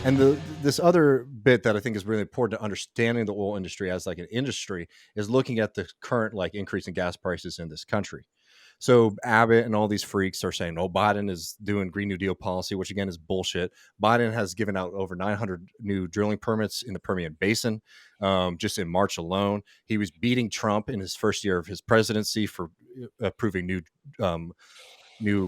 And this other bit that I think is really important to understanding the oil industry as like an industry is looking at the current like increase in gas prices in this country. So Abbott and all these freaks are saying, "Oh, Biden is doing Green New Deal policy," which again is bullshit. Biden has given out over 900 new drilling permits in the Permian Basin, just in March alone. He was beating Trump in his first year of his presidency for approving new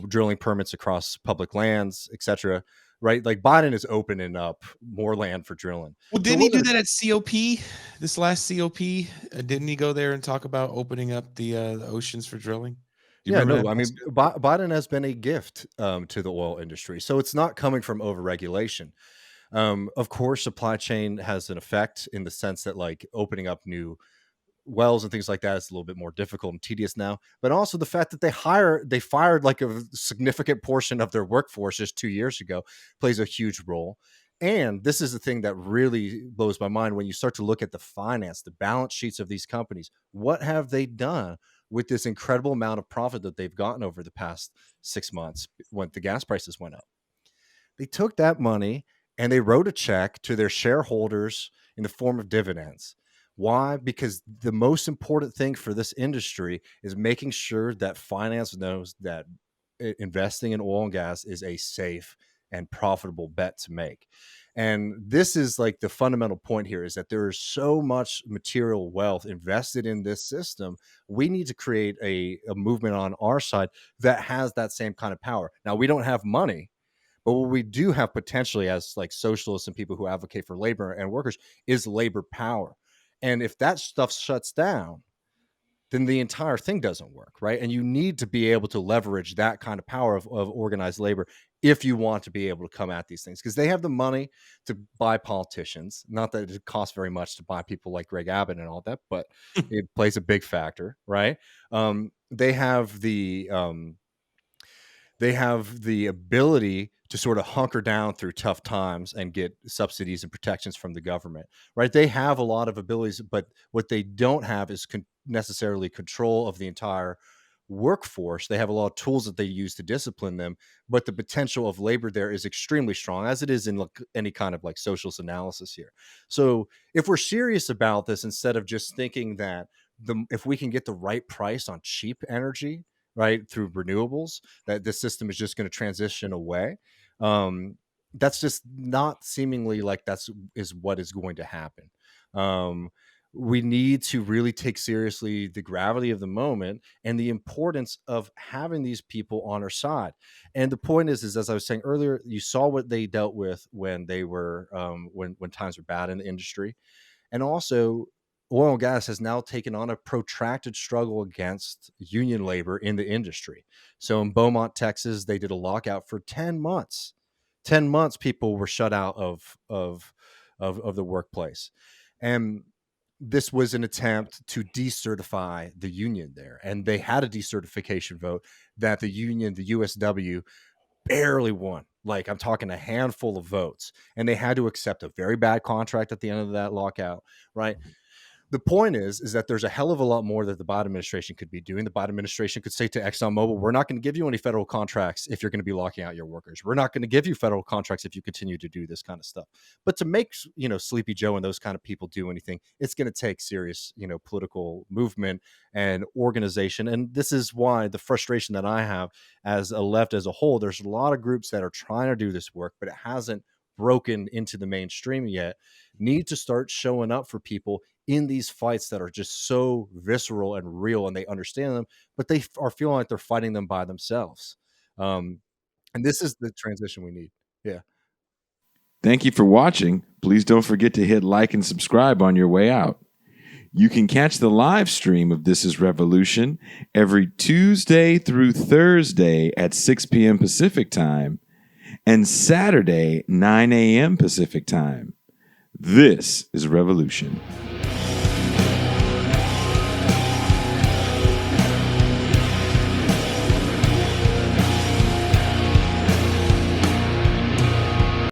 drilling permits across public lands, etc. Right, like Biden is opening up more land for drilling. Well, So didn't he we're do gonna that at COP? This last COP, didn't he go there and talk about opening up the oceans for drilling? Do you Yeah, remember no, that I last mean, COP? Biden has been a gift to the oil industry, so it's not coming from overregulation. Of course, supply chain has an effect in the sense that like opening up new wells and things like that is a little bit more difficult and tedious now. But also the fact that they fired like a significant portion of their workforce just 2 years ago plays a huge role. And this is the thing that really blows my mind when you start to look at the finance, the balance sheets of these companies. What have they done with this incredible amount of profit that they've gotten over the past 6 months when the gas prices went up? They took that money and they wrote a check to their shareholders in the form of dividends. Why? Because the most important thing for this industry is making sure that finance knows that investing in oil and gas is a safe and profitable bet to make. And this is like the fundamental point here is that there is so much material wealth invested in this system. We need to create a movement on our side that has that same kind of power. Now, we don't have money, but what we do have potentially as like socialists and people who advocate for labor and workers is labor power. And if that stuff shuts down, then the entire thing doesn't work, right? And you need to be able to leverage that kind of power of organized labor if you want to be able to come at these things, because they have the money to buy politicians. Not that it costs very much to buy people like Greg Abbott and all that, but it plays a big factor, right? They have the ability to sort of hunker down through tough times and get subsidies and protections from the government, right? They have a lot of abilities, but what they don't have is necessarily control of the entire workforce. They have a lot of tools that they use to discipline them, but the potential of labor there is extremely strong, as it is in any kind of like socialist analysis here. So if we're serious about this, instead of just thinking that if we can get the right price on cheap energy, right, through renewables, that this system is just going to transition away. That's just not seemingly like is what is going to happen. We need to really take seriously the gravity of the moment and the importance of having these people on our side. And the point is as I was saying earlier, you saw what they dealt with when they were when times were bad in the industry. And also, oil and gas has now taken on a protracted struggle against union labor in the industry. So in Beaumont, Texas, they did a lockout for 10 months. 10 months people were shut out of the workplace. And this was an attempt to decertify the union there. And they had a decertification vote that the union, the USW, barely won. Like I'm talking a handful of votes, and they had to accept a very bad contract at the end of that lockout, right? The point is that there's a hell of a lot more that the Biden administration could be doing. The Biden administration could say to ExxonMobil, we're not going to give you any federal contracts if you're going to be locking out your workers. We're not going to give you federal contracts if you continue to do this kind of stuff. But to make, Sleepy Joe and those kind of people do anything, it's going to take serious, political movement and organization. And this is why the frustration that I have as a left as a whole, there's a lot of groups that are trying to do this work, but it hasn't broken into the mainstream yet, need to start showing up for people in these fights that are just so visceral and real, and they understand them, but they are feeling like they're fighting them by themselves. And this is the transition we need. Yeah. Thank you for watching. Please don't forget to hit like and subscribe on your way out. You can catch the live stream of This is Revolution every Tuesday through Thursday at 6 p.m. Pacific Time and Saturday, 9 a.m. Pacific Time. This is Revolution.